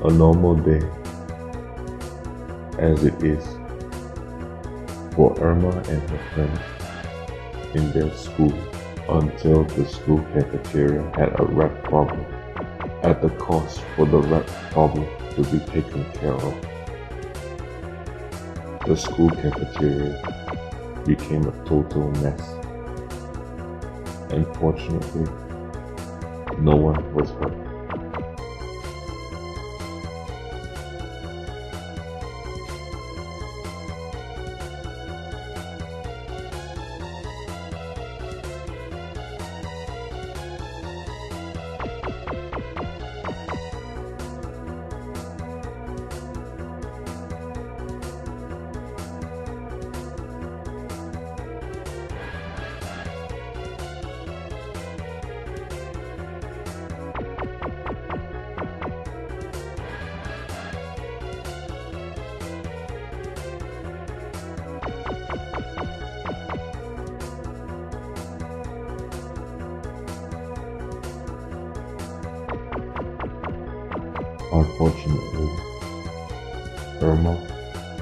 A normal day, as it is for Erma and her friends in their school, until the school cafeteria had a rat problem. At the cost for the rat problem to be taken care of, the school cafeteria became a total mess. Unfortunately, no one was hurt. Unfortunately, Erma,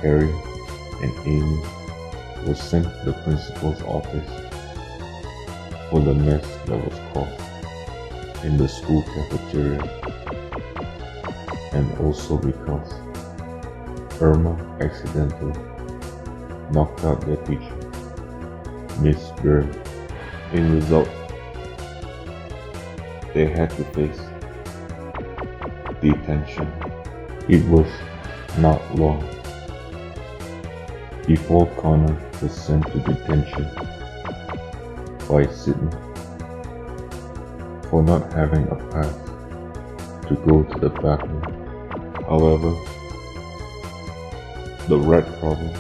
Harry, and Amy were sent to the principal's office for the mess that was caused in the school cafeteria, and also because Erma accidentally knocked out their teacher, Miss Bird. In result, they had to face detention. It was not long before Connor was sent to detention by Sydney for not having a pass to go to the bathroom. However, the rat problem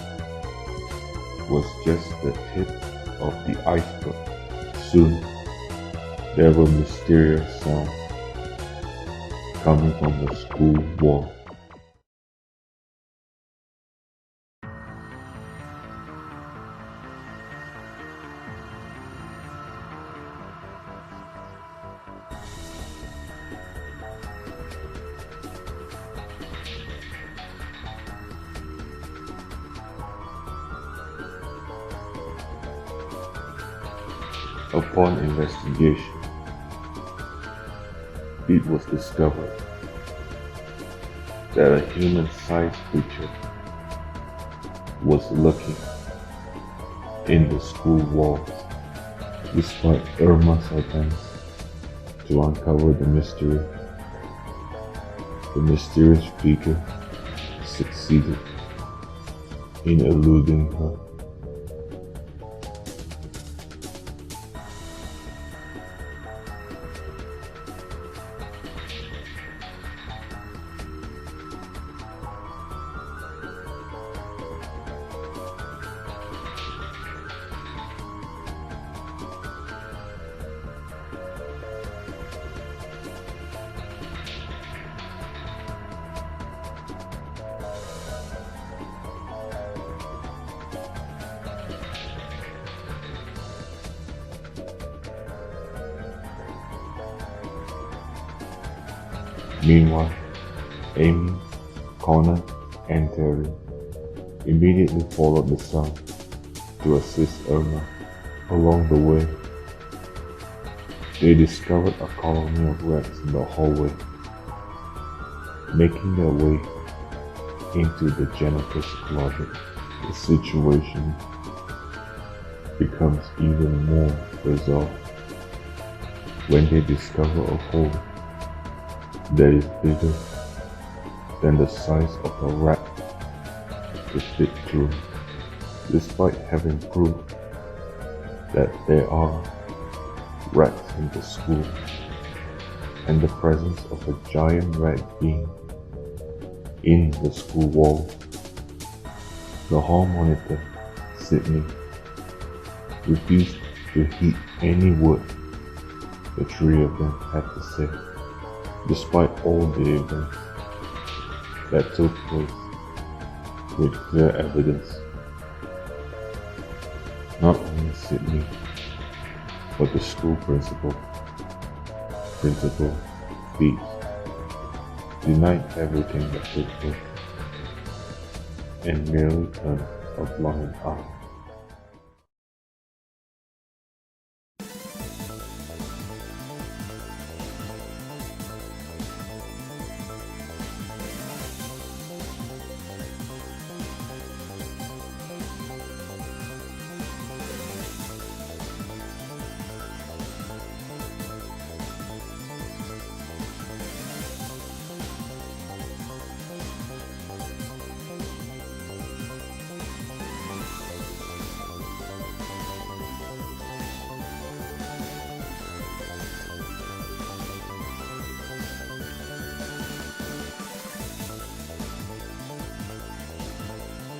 was just the tip of the iceberg. Soon, there were mysterious sounds coming from the school wall. Upon investigation, it was discovered that a human-sized creature was lurking in the school walls. Despite Erma's attempts to uncover the mystery, the mysterious figure succeeded in eluding her. Meanwhile, Amy, Connor, and Terry immediately followed the sun to assist Erma. Along the way, they discovered a colony of rats in the hallway, making their way into the janitor's closet. The situation becomes even more bizarre when they discover a hole that is bigger than the size of a rat to fit through. Despite having proved that there are rats in the school and the presence of a giant rat being in the school wall, the hall monitor, Sydney, refused to heed any word the three of them had to say. Despite all the events that took place with clear evidence, not only Sydney, but the school principal, Phoebes, denied everything that took place, and merely turned a blind eye.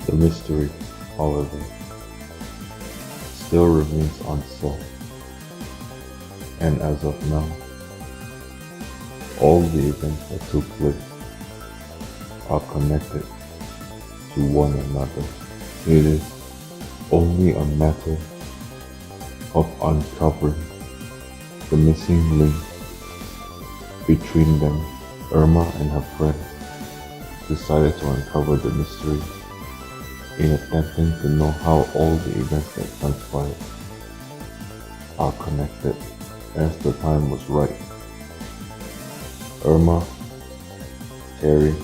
The mystery, however, still remains unsolved, and as of now, all the events that took place are connected to one another. It is only a matter of uncovering the missing link between them. Erma and her friends decided to uncover the mystery in attempting to know how all the events that transpired are connected. As the time was right, Erma, Terry,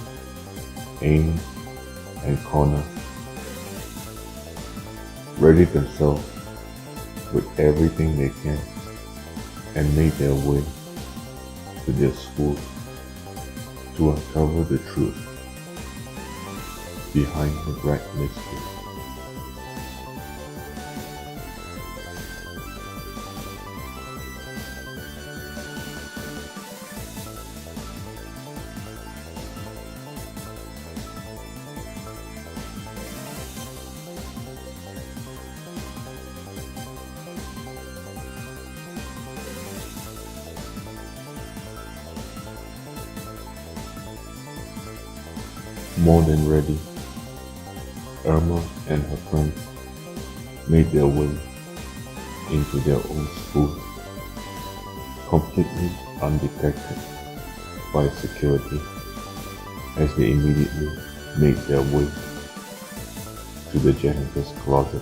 Amy, and Connor readied themselves with everything they can and made their way to their school to uncover the truth behind the rat mystery. More than ready, Erma and her friends made their way into their own school, completely undetected by security, as they immediately made their way to the janitor's closet.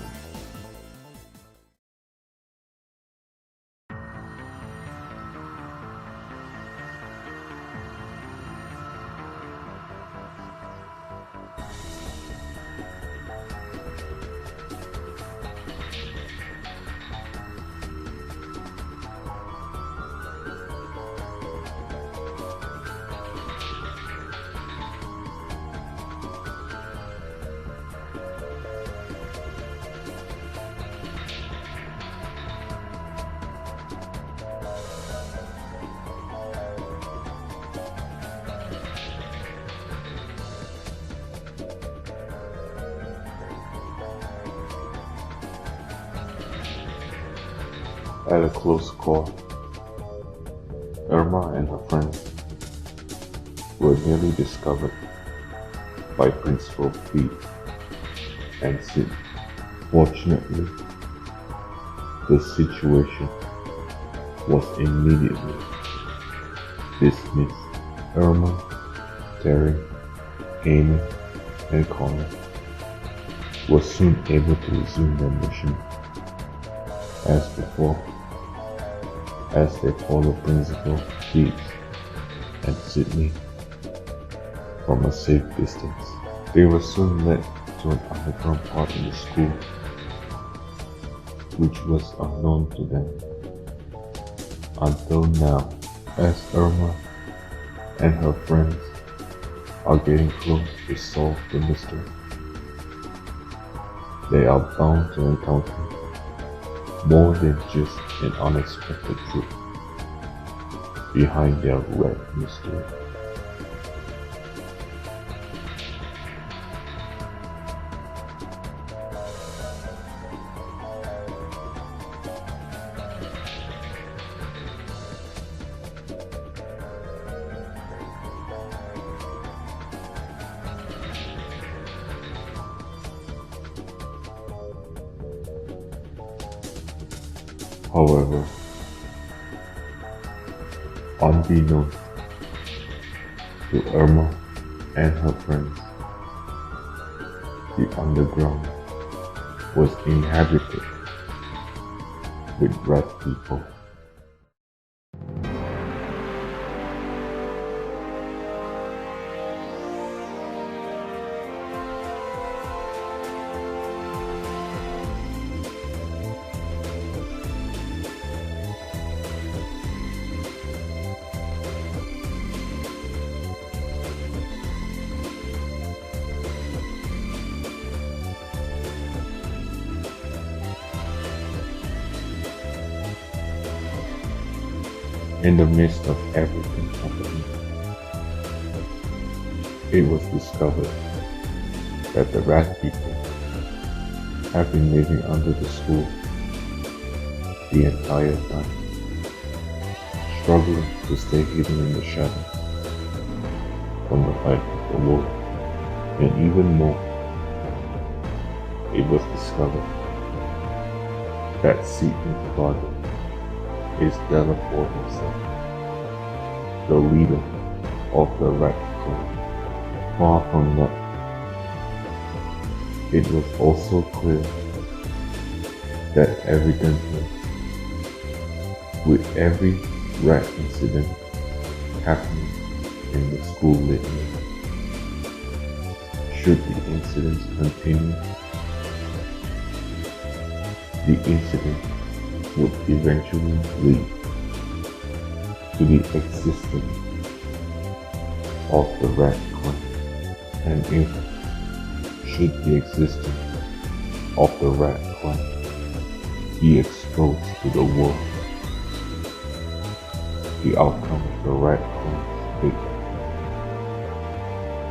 At a close call, Erma and her friends were nearly discovered by Principal Pete and Sid. Fortunately, the situation was immediately dismissed. Erma, Terry, Amy, and Connor were soon able to resume their mission as before, as they followed Principal Pete and Sydney from a safe distance. They were soon led to an underground part in the school, which was unknown to them until now. As Erma and her friends are getting close to solve the mystery, they are bound to encounter more than just an unexpected truth behind their red mystery. However, unbeknownst To Erma and her friends, the underground was inhabited with rat people. In the midst of everything happening, it was discovered that the rat people have been living under the school the entire time, struggling to stay hidden in the shadows from the light of the world. And even more, it was discovered that Satan's father is Delaport himself, the leader of the rat clan. Far from that, it was also clear that evidently, with every rat incident happening in the school lately, should the incidents continue, the incident would eventually lead to the existence of the rat clan. And if should the existence of the rat clan be exposed to the world, the outcome of the rat clan's fate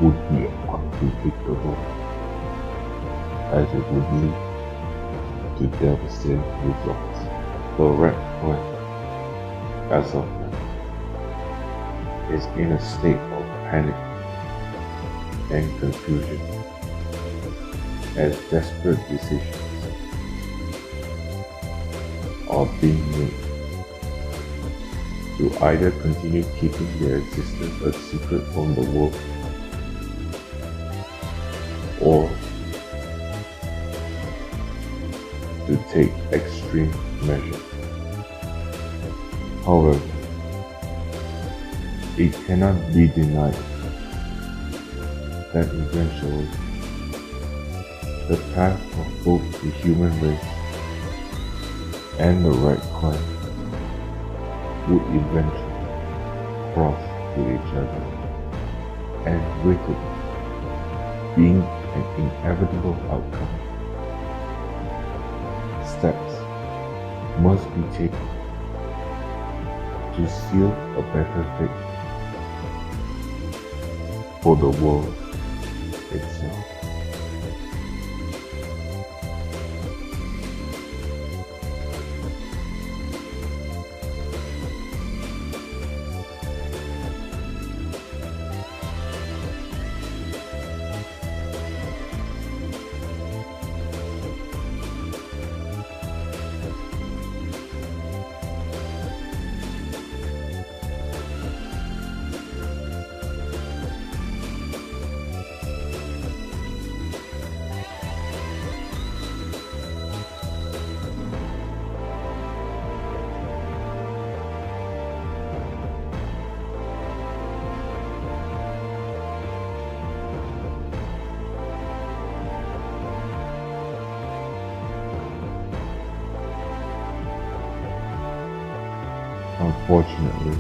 would be unpredictable, as it would lead to devastating results. The rat clan, as of now, is in a state of panic and confusion as desperate decisions are being made to either continue keeping their existence a secret from the world or to take extreme measures. However, it cannot be denied that eventually the path of both the human race and the rat clan would eventually cross to each other, and with it being an inevitable outcome, steps must be taken to seal a better fate for the world itself. Unfortunately,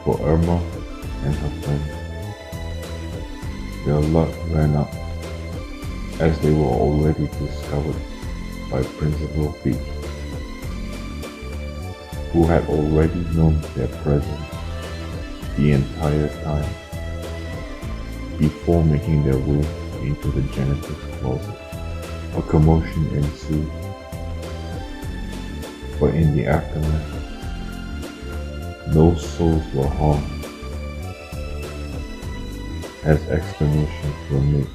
for Erma and her friends, their luck ran out as they were already discovered by Principal Beach, who had already known their presence the entire time before making their way into the janitor's closet. A commotion ensued, but in the aftermath, no souls were harmed, as explanations were made.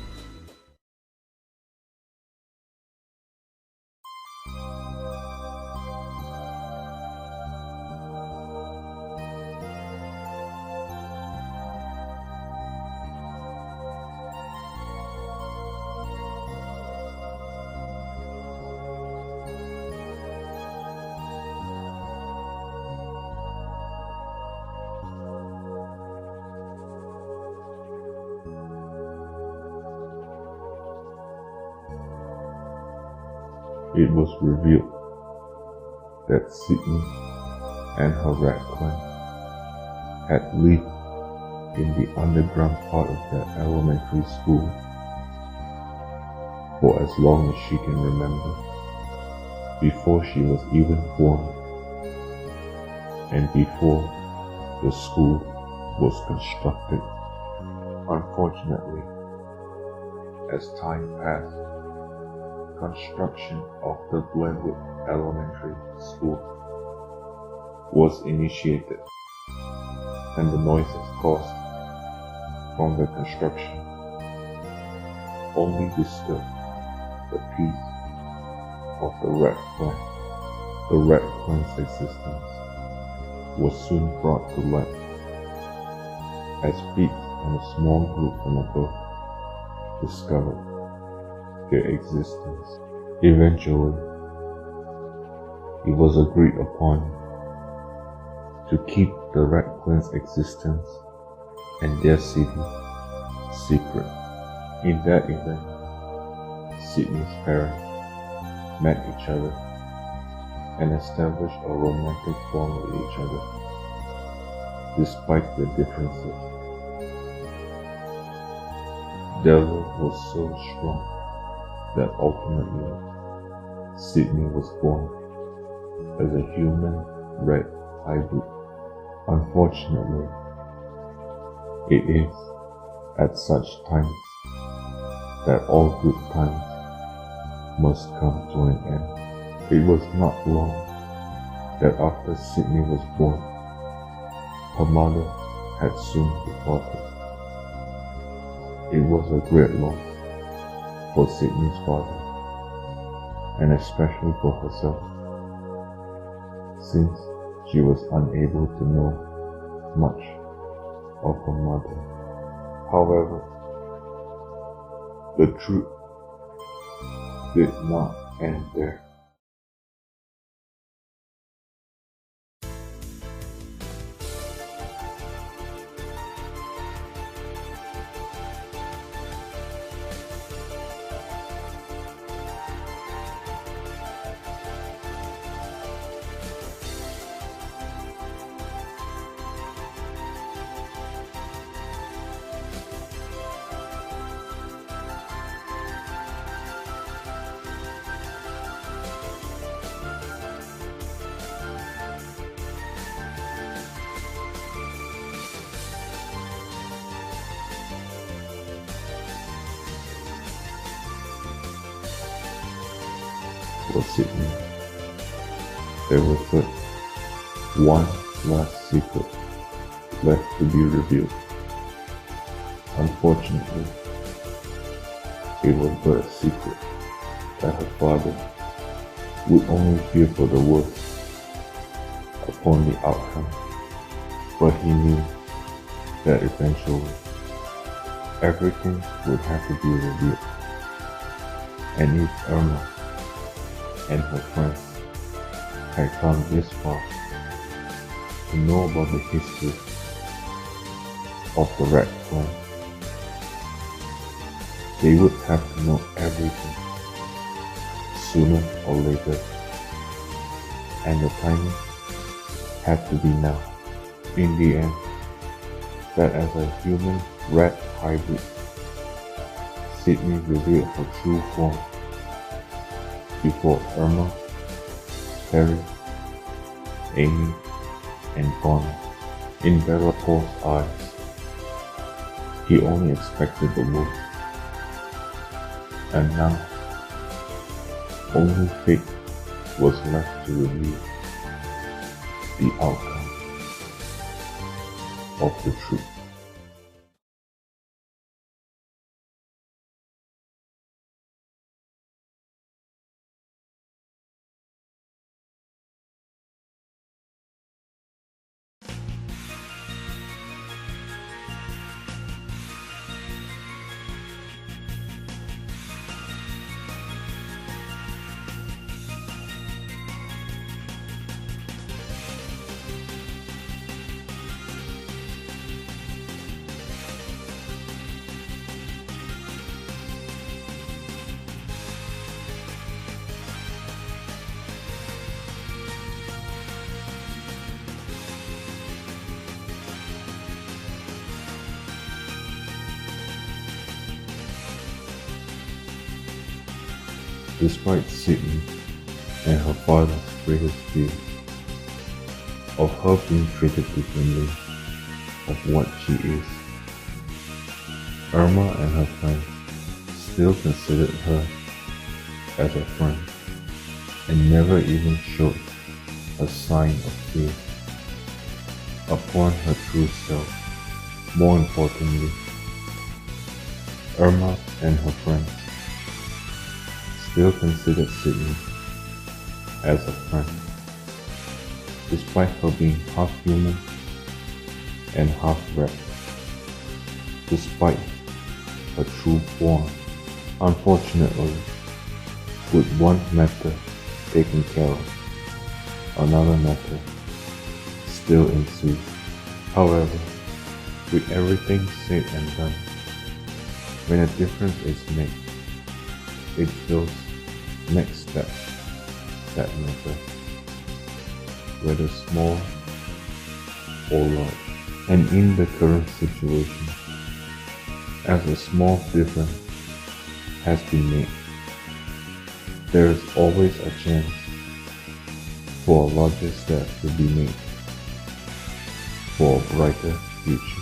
it was revealed that Sydney and her rat clan had lived in the underground part of the elementary school for as long as she can remember, before she was even born, and before the school was constructed. Unfortunately, as time passed, construction of the Glenwood Elementary School was initiated, and the noises caused from the construction only disturbed the peace of the rat clan. The rat clan's existence was soon brought to light as Pete and a small group from above discovered their existence. Eventually, it was agreed upon to keep the rat clan's existence and their city secret. In that event, Sydney's parents met each other and established a romantic bond with each other, despite their differences. Their love was so strong that ultimately Sydney was born as a human-rat hybrid. Unfortunately, it is at such times that all good times must come to an end. It was not long that after Sydney was born, her mother had soon departed. It was a great loss for Sydney's father, and especially for herself, since she was unable to know much of her mother. However, the truth did not end there. For Sydney, there was but one last secret left to be revealed. Unfortunately, it was but a secret that her father would only fear for the worst upon the outcome, but he knew that eventually everything would have to be revealed. And if Erma and her friends had come this far to know about the history of the rat clan, they would have to know everything sooner or later, and the timing had to be now. In the end, that as a human-rat hybrid, Sydney revealed her true form before Erma, Terry, Amy, and Connor. In Bella Paul's eyes, he only expected the worst, and now only fate was left to reveal the outcome of the truth. Despite Sydney and her father's greatest fear of her being treated differently of what she is, Erma and her friends still considered her as a friend and never even showed a sign of fear upon her true self. More importantly, Erma and her friends still considered Sydney as a friend, despite her being half human and half rat, despite her true form. Unfortunately, with one matter taken care of, another matter still ensues. However, with everything said and done, when a difference is made, it's those next steps that matter, whether small or large. And in the current situation, as a small difference has been made, there is always a chance for a larger step to be made for a brighter future.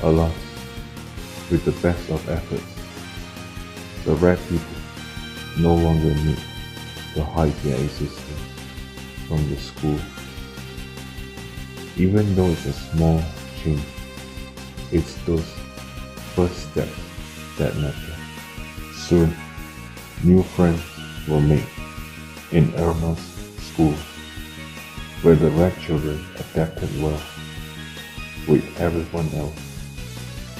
Alas, with the best of efforts, the red people no longer need to hide their existence from the school. Even though it's a small change, it's those first steps that matter. Soon, new friends were made in Erma's school, where the red children adapted well with everyone else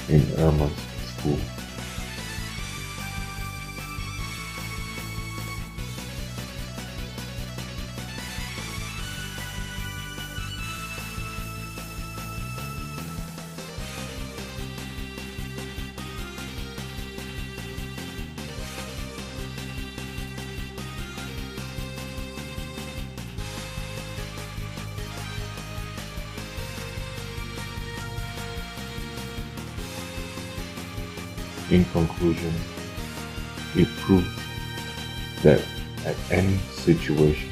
in Erma's school. In conclusion, it proves that at any situation,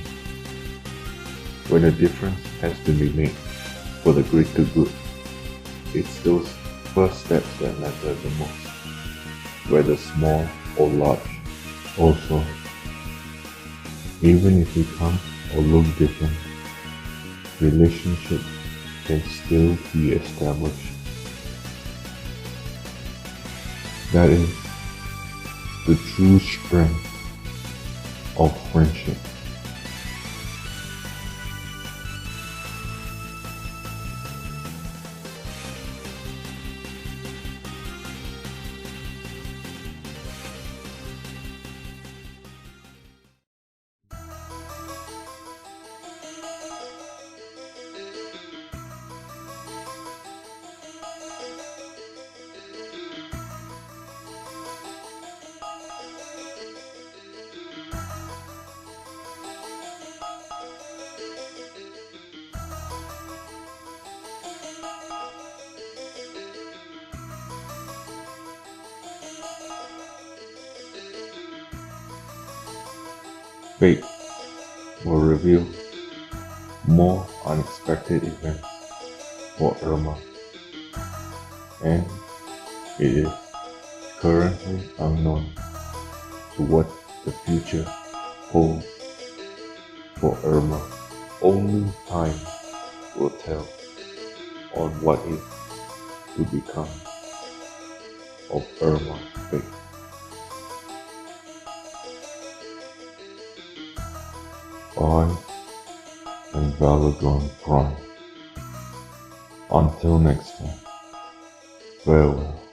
when a difference has to be made for the greater good, it's those first steps that matter the most, whether small or large. Also, even if we come or look different, relationships can still be established. That is the true strength of friendship. Fate will reveal more unexpected events for Erma, and it is currently unknown to what the future holds for Erma. Only time will tell on what is to become of Erma's fate. I am Valorgon Prime. Until next time, farewell.